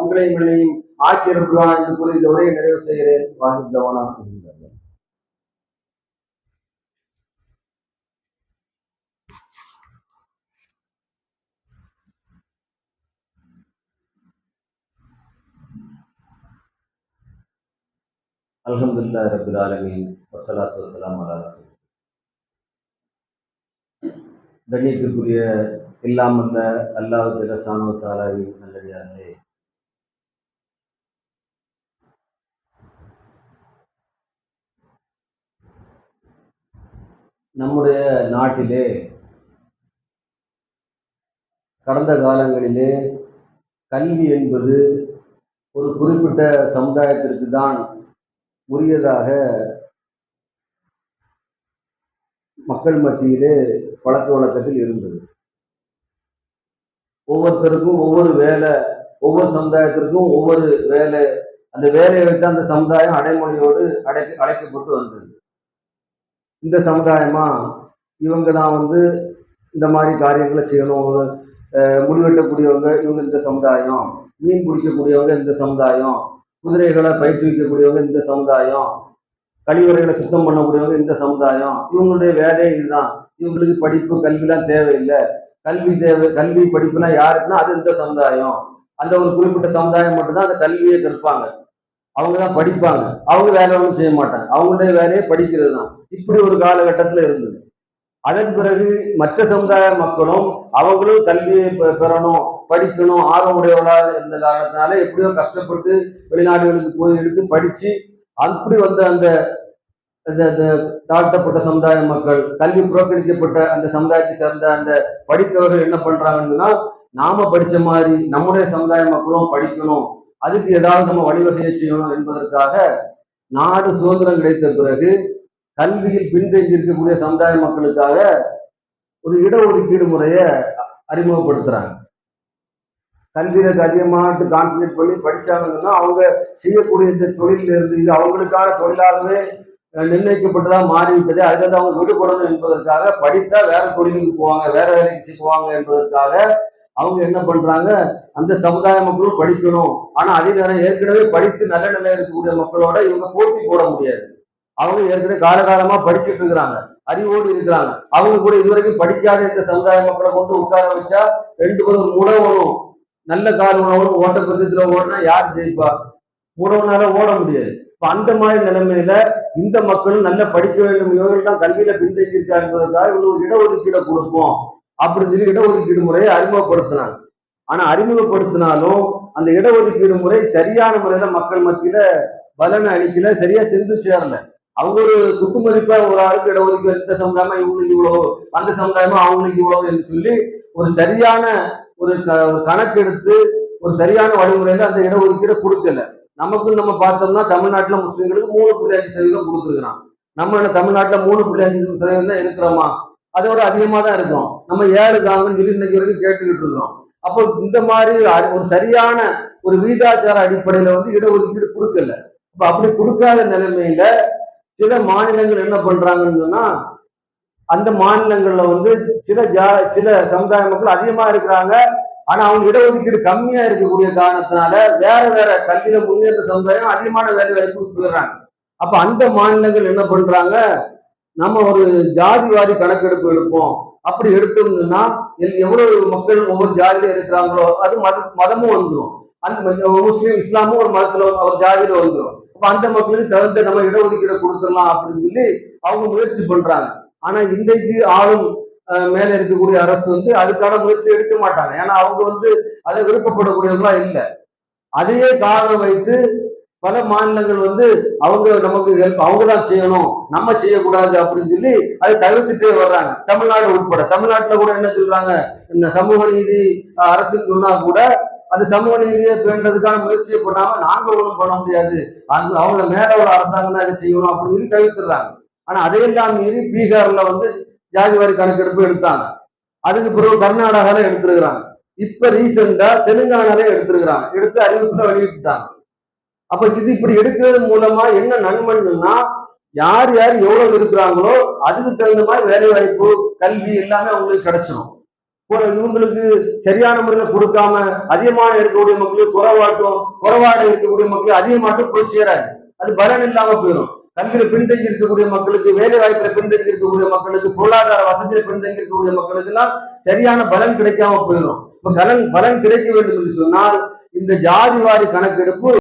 உங்களையும் என்னையும் ஆக்கியிருப்பான் என்று கூறி இந்த உரையை நிறைவு செய்கிறேன். வாங்கித்தவனா அல்ஹம்துலில்லாஹி ரப்பில் ஆலமீன் வஸ்ஸலாத்து வஸ்ஸலாமு அலா ரசூலில்லாஹ். கண்ணியத்திற்குரிய இல்லாமல்ல அல்லாஹ் ஜல்ல ஷானஹு வ தஆலாவின் நல்லடியார்களே, நம்முடைய நாட்டிலே கடந்த காலங்களிலே கல்வி என்பது ஒரு குறிப்பிட்ட சமுதாயத்திற்கு தான் உரியதாக மக்கள் மத்தியிலே பழக்க வழக்கத்தில் இருந்தது. ஒவ்வொருத்தருக்கும் ஒவ்வொரு வேலை, ஒவ்வொரு சமுதாயத்திற்கும் ஒவ்வொரு வேலை, அந்த வேலையை வைத்து அந்த சமுதாயம் அடைமொழியோடு அழைக்கப்பட்டு வந்தது. இந்த சமுதாயமா இவங்க தான் இந்த மாதிரி காரியங்களை செய்யணும், முடிவெட்டக்கூடியவங்க இவங்க இந்த சமுதாயம், மீன் பிடிக்கக்கூடியவங்க இந்த சமுதாயம், குதிரைகளை பயிற்றுவிக்கக்கூடியவங்க இந்த சமுதாயம், கழிவறைகளை சுத்தம் பண்ணக்கூடியவங்க இந்த சமுதாயம், இவங்களுடைய வேலையே இதுதான், இவங்களுக்கு படிப்பு கல்விலாம் தேவையில்லை, கல்வி படிப்புலாம் யாருக்குன்னா அது இந்த சமுதாயம், அந்த ஒரு குறிப்பிட்ட சமுதாயம் மட்டும்தான் அந்த கல்வியை கற்பாங்க, அவங்க தான் படிப்பாங்க, அவங்க வேலை ஒன்றும் செய்ய மாட்டாங்க, அவங்களுடைய வேலையை படிக்கிறது தான். இப்படி ஒரு காலகட்டத்தில் இருந்தது. அதன் பிறகு மற்ற சமுதாய மக்களும் அவங்களும் கல்வியை பெறணும், படிக்கணும், ஆர்வமுடையவர்களாக இருந்த காரணத்தினால எப்படியோ கஷ்டப்பட்டு வெளிநாடுகளுக்கு போய் எடுத்து படிச்சு அப்படி வந்த அந்த தாழ்த்தப்பட்ட சமுதாய மக்கள், கல்வி புறக்கணிக்கப்பட்ட அந்த சமுதாயத்தை சேர்ந்த அந்த படித்தவர்கள் என்ன பண்றாங்கன்னா, நாம படிச்ச மாதிரி நம்முடைய சமுதாய மக்களும் படிக்கணும், அதுக்கு ஏதாவது நம்ம வழிவகையை செய்யணும் என்பதற்காக நாடு சுதந்திரம் கிடைத்த பிறகு கல்வியில் பின்தங்கி இருக்கக்கூடிய சமுதாய மக்களுக்காக ஒரு இடஒதுக்கீடு முறையை அறிமுகப்படுத்துறாங்க. கல்வியில அதிகமாக கான்சன்ட்ரேட் பண்ணி படிச்சாங்கன்னா அவங்க செய்யக்கூடிய இந்த தொழில இருந்து இது அவங்களுக்கான தொழிலாகவே நிர்ணயிக்கப்பட்டதாக மாறிவிட்டது, அதுல அவங்க விடுபடணும் என்பதற்காக படித்தா வேற தொழிலுக்கு போவாங்க, வேற வேலைக்கு போவாங்க என்பதற்காக அவங்க என்ன பண்றாங்க, அந்த சமுதாய மக்களும் படிக்கணும், ஆனா அதே நேரம் ஏற்கனவே படித்து நல்ல நிலையில் இருக்கக்கூடிய மக்களோட இவங்க போட்டி போட முடியாது. அவங்க ஏற்கனவே காலகாலமா படிச்சுட்டு இருக்கிறாங்க, அறிவோடு இருக்கிறாங்க, அவங்க கூட இதுவரைக்கும் படிக்காத இந்த சமுதாய மக்களை கொண்டு உட்கார வச்சா 2 பேரும் உணவனும் நல்ல கால உணவோடு ஓட்ட பிரதேசத்துல ஓடினா யார் ஜெயிப்பா? உணவுனால ஓட முடியாது. இப்ப அந்த மாதிரி நிலைமையில இந்த மக்களும் நல்ல படிக்க வேண்டும், இவர்கள் தான் கல்வியில பின்தங்கி இருக்காங்க என்பதற்காக இவங்க ஒரு இடஒதுக்கீடை கொடுப்போம் அப்படின்னு சொல்லி இடஒதுக்கீடு முறையை அறிமுகப்படுத்தினாங்க. ஆனா அறிமுகப்படுத்தினாலும் அந்த இடஒதுக்கீடு முறை சரியான முறையில மக்கள் மத்தியில பலனை அளிக்கல, சரியா சென்று சேரல. அவங்க ஒரு குத்து மதிப்பா ஒரு ஆளுக்கு இடஒதுக்கீடு, இந்த சமுதாயமா இவங்களுக்கு இவ்வளவு, அந்த சமுதாயமா அவங்களுக்கு இவ்வளவு என்று சொல்லி ஒரு சரியான ஒரு கணக்கெடுத்து ஒரு சரியான வழிமுறையில அந்த இடஒதுக்கீடை கொடுக்கல. நமக்கு நம்ம பார்த்தோம்னா தமிழ்நாட்டுல முஸ்லீம்களுக்கு 3.5% கொடுத்துருக்கிறான். நம்ம என்ன தமிழ்நாட்டுல 3.5% தான் இருக்கிறோமா? அதோட அதிகமா தான் இருக்கும். நம்ம 7 காங்கன்னு சொல்லி இன்னைக்கு வரைக்கும் கேட்டுக்கிட்டு இருக்கிறோம். அப்போ இந்த மாதிரி ஒரு சரியான ஒரு வீதாச்சார அடிப்படையில இடஒதுக்கீடு கொடுக்கல. அப்ப அப்படி கொடுக்காத நிலைமையில சில மாநிலங்கள் என்ன பண்றாங்கன்னு சொன்னா, அந்த மாநிலங்கள்ல சில சமுதாய மக்கள் அதிகமா இருக்கிறாங்க, ஆனா அவங்க இடஒதுக்கீடு கம்மியா இருக்கக்கூடிய காரணத்தினால வேற கல்வியில முன்னேற்ற சமுதாயம் அதிகமான வேலை வாய்ப்பு கொடுக்குறாங்க. அப்ப அந்த மாநிலங்கள் என்ன பண்றாங்க, நம்ம ஒரு ஜாதிவாரி கணக்கெடுப்பு எடுப்போம், அப்படி எடுத்தோம்னா எவ்வளவு மக்கள் ஒவ்வொரு ஜாதியில இருக்கிறாங்களோ அது மதமும் வந்துடும், அந்த முஸ்லீம் இஸ்லாமும் ஒரு மதத்துல ஒரு ஜாதியில வந்துடும். அப்ப அந்த மக்களுக்கு தகுந்த நம்ம இடஒதுக்கீடு கொடுத்துடலாம் அப்படின்னு சொல்லி அவங்க முயற்சி பண்றாங்க. ஆனா இன்றைக்கு ஆளும் மேல இருக்கக்கூடிய அரசு அதுக்கான முயற்சி எடுக்க மாட்டாங்க. ஏன்னா அவங்க அதை விருப்பப்படக்கூடியவங்களா இல்லை. அதையே காரணம் வைத்து பல மாநிலங்கள் அவங்க நமக்கு அவங்க தான் செய்யணும், நம்ம செய்யக்கூடாது அப்படின்னு சொல்லி அதை தவிர்த்துட்டே வர்றாங்க. தமிழ்நாடு உட்பட தமிழ்நாட்டுல கூட என்ன சொல்றாங்க, இந்த சமூக நீதி அரசுன்னு சொன்னா கூட அது சமூக நீதியை பேண்டதுக்கான முயற்சியை பண்ணாம நாங்க ஒன்றும் பண்ண முடியாது, அவங்க மேல ஒரு அரசாங்கம் தான் இதை செய்யணும் அப்படின்னு சொல்லி தவிர்த்துறாங்க. ஆனா அதையெல்லாம் மீறி பீகார்ல ஜாதிவாரி கணக்கெடுப்பு எடுத்தாங்க. அதுக்கு பிறகு கர்நாடகால எடுத்திருக்கிறாங்க. இப்ப ரீசெண்டா தெலுங்கானால எடுத்திருக்கிறாங்க, எடுத்து அறிவிப்புல வெளியிட்டாங்க. அப்ப இது இப்படி எடுக்கிறது மூலமா என்ன நன்மைன்னா, யார் யார் எவ்வளவு இருக்கிறாங்களோ அதுக்கு தகுந்த மாதிரி வேலை வாய்ப்பு, கல்வி எல்லாமே அவங்களுக்கு கிடைச்சிடும். இவங்களுக்கு சரியான முறையில கொடுக்காம அதிகமான இருக்கக்கூடிய மக்களுக்கு குறைவாட இருக்கக்கூடிய மக்களுக்கு அதிகமாட்டும் போய் சேராது. அது பலன் இல்லாம போயிடும். கல்வியில பின்தங்கி இருக்கக்கூடிய மக்களுக்கு, வேலை வாய்ப்புல பின்தங்கி இருக்கக்கூடிய மக்களுக்கு, பொருளாதார வசதியில பின்தங்கி இருக்கக்கூடிய மக்களுக்கு எல்லாம் சரியான பலன் கிடைக்காம போயிடும். இப்ப பலன் கிடைக்க வேண்டும் என்று சொன்னால் இந்த ஜாதி வாரி கணக்கெடுப்பு